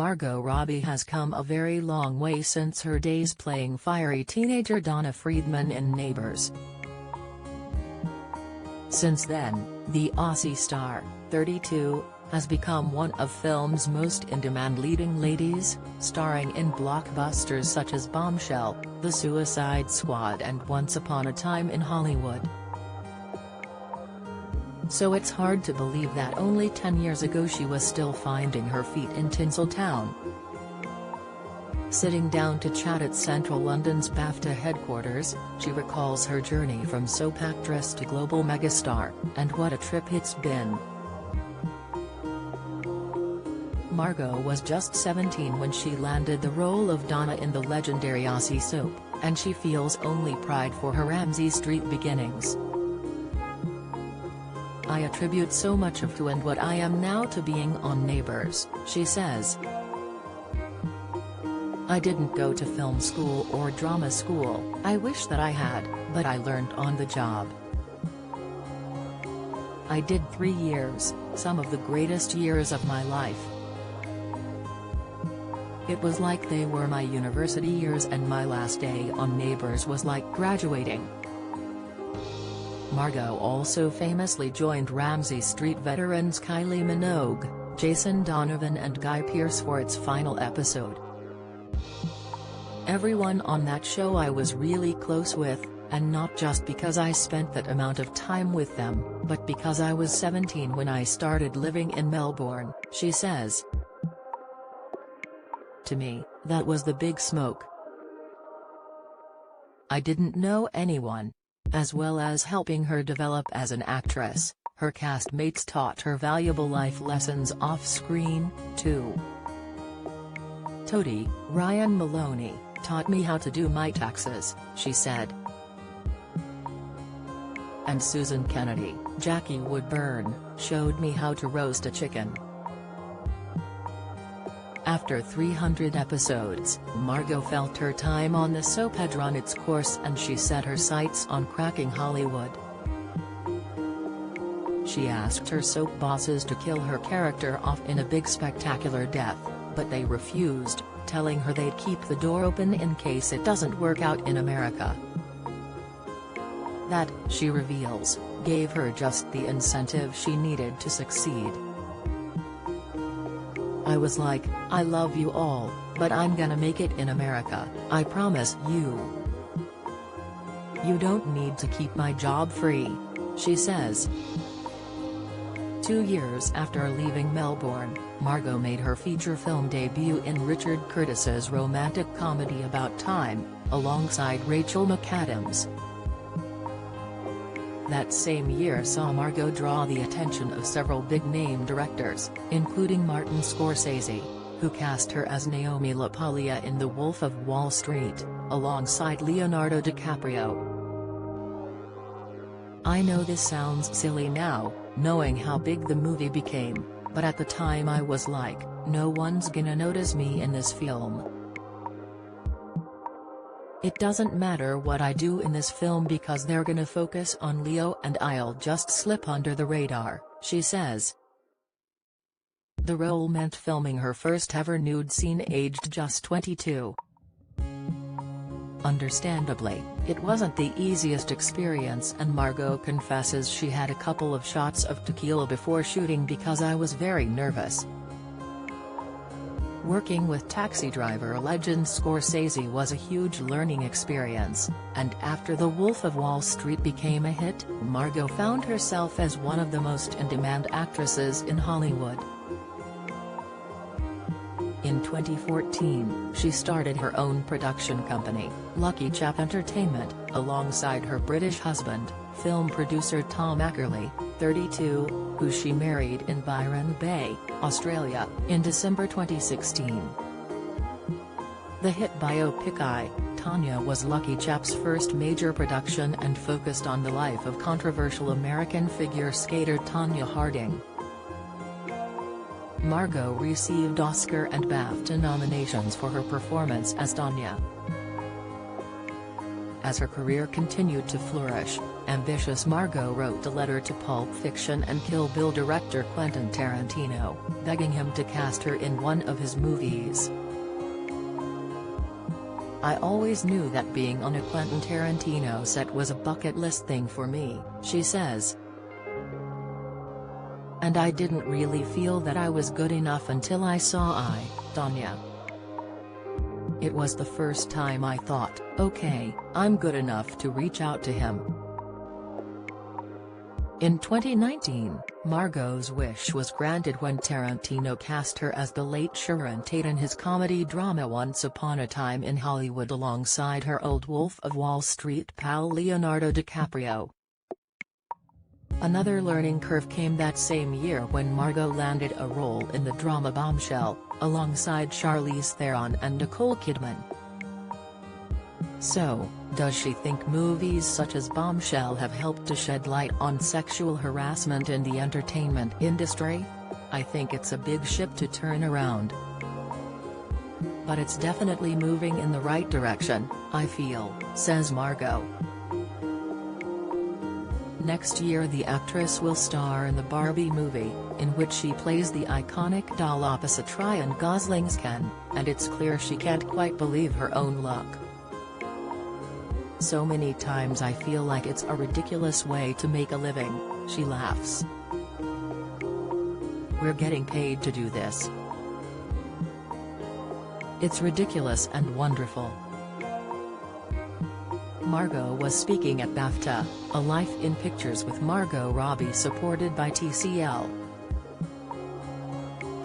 Margot Robbie has come a very long way since her days playing fiery teenager Donna Friedman in Neighbours. Since then, the Aussie star, 32, has become one of film's most in-demand leading ladies, starring in blockbusters such as Bombshell, The Suicide Squad and Once Upon a Time in Hollywood. So it's hard to believe that only 10 years ago she was still finding her feet in Tinseltown. Sitting down to chat at Central London's BAFTA headquarters, she recalls her journey from soap actress to global megastar, and what a trip it's been. Margot was just 17 when she landed the role of Donna in the legendary Aussie soap, and she feels only pride for her Ramsay Street beginnings. "I attribute so much of who and what I am now to being on Neighbours," she says. "I didn't go to film school or drama school, I wish that I had, but I learned on the job. I did 3 years, some of the greatest years of my life. It was like they were my university years, and my last day on Neighbours was like graduating." Margot also famously joined Ramsay Street veterans Kylie Minogue, Jason Donovan and Guy Pearce for its final episode. "Everyone on that show I was really close with, and not just because I spent that amount of time with them, but because I was 17 when I started living in Melbourne," she says. "To me, that was the big smoke. I didn't know anyone." As well as helping her develop as an actress, her castmates taught her valuable life lessons off-screen, too. "Toadie, Ryan Maloney, taught me how to do my taxes," she said. "And Susan Kennedy, Jackie Woodburn, showed me how to roast a chicken." After 300 episodes, Margot felt her time on the soap had run its course and she set her sights on cracking Hollywood. She asked her soap bosses to kill her character off in a big spectacular death, but they refused, telling her they'd keep the door open in case it doesn't work out in America. That, she reveals, gave her just the incentive she needed to succeed. "I was like, I love you all, but I'm gonna make it in America, I promise you. You don't need to keep my job free," she says. 2 years after leaving Melbourne, Margot made her feature film debut in Richard Curtis's romantic comedy About Time, alongside Rachel McAdams. That same year saw Margot draw the attention of several big-name directors, including Martin Scorsese, who cast her as Naomi LaPaglia in The Wolf of Wall Street, alongside Leonardo DiCaprio. "I know this sounds silly now, knowing how big the movie became, but at the time I was like, no one's gonna notice me in this film. It doesn't matter what I do in this film because they're gonna focus on Leo and I'll just slip under the radar," she says. The role meant filming her first ever nude scene aged just 22. Understandably, it wasn't the easiest experience, and Margot confesses she had a couple of shots of tequila before shooting because I was very nervous. Working with taxi driver legend Scorsese was a huge learning experience, and after The Wolf of Wall Street became a hit, Margot found herself as one of the most in-demand actresses in Hollywood. In 2014, she started her own production company, Lucky Chap Entertainment, alongside her British husband, film producer Tom Ackerley, 32, who she married in Byron Bay, Australia, in December 2016. The hit biopic I, Tonya was Lucky Chap's first major production and focused on the life of controversial American figure skater Tonya Harding. Margot received Oscar and BAFTA nominations for her performance as Tonya. As her career continued to flourish, ambitious Margot wrote a letter to Pulp Fiction and Kill Bill director Quentin Tarantino, begging him to cast her in one of his movies. "I always knew that being on a Quentin Tarantino set was a bucket list thing for me," she says. "And I didn't really feel that I was good enough until I saw Tonya. It was the first time I thought, okay, I'm good enough to reach out to him." In 2019, Margot's wish was granted when Tarantino cast her as the late Sharon Tate in his comedy drama Once Upon a Time in Hollywood alongside her old Wolf of Wall Street pal Leonardo DiCaprio. Another learning curve came that same year when Margot landed a role in the drama Bombshell, alongside Charlize Theron and Nicole Kidman. So, does she think movies such as Bombshell have helped to shed light on sexual harassment in the entertainment industry? "I think it's a big ship to turn around. But it's definitely moving in the right direction, I feel," says Margot. Next year the actress will star in the Barbie movie, in which she plays the iconic doll opposite Ryan Gosling's Ken, and it's clear she can't quite believe her own luck. "So many times I feel like it's a ridiculous way to make a living," she laughs. "We're getting paid to do this. It's ridiculous and wonderful." Margot was speaking at BAFTA, A Life in Pictures with Margot Robbie supported by TCL. #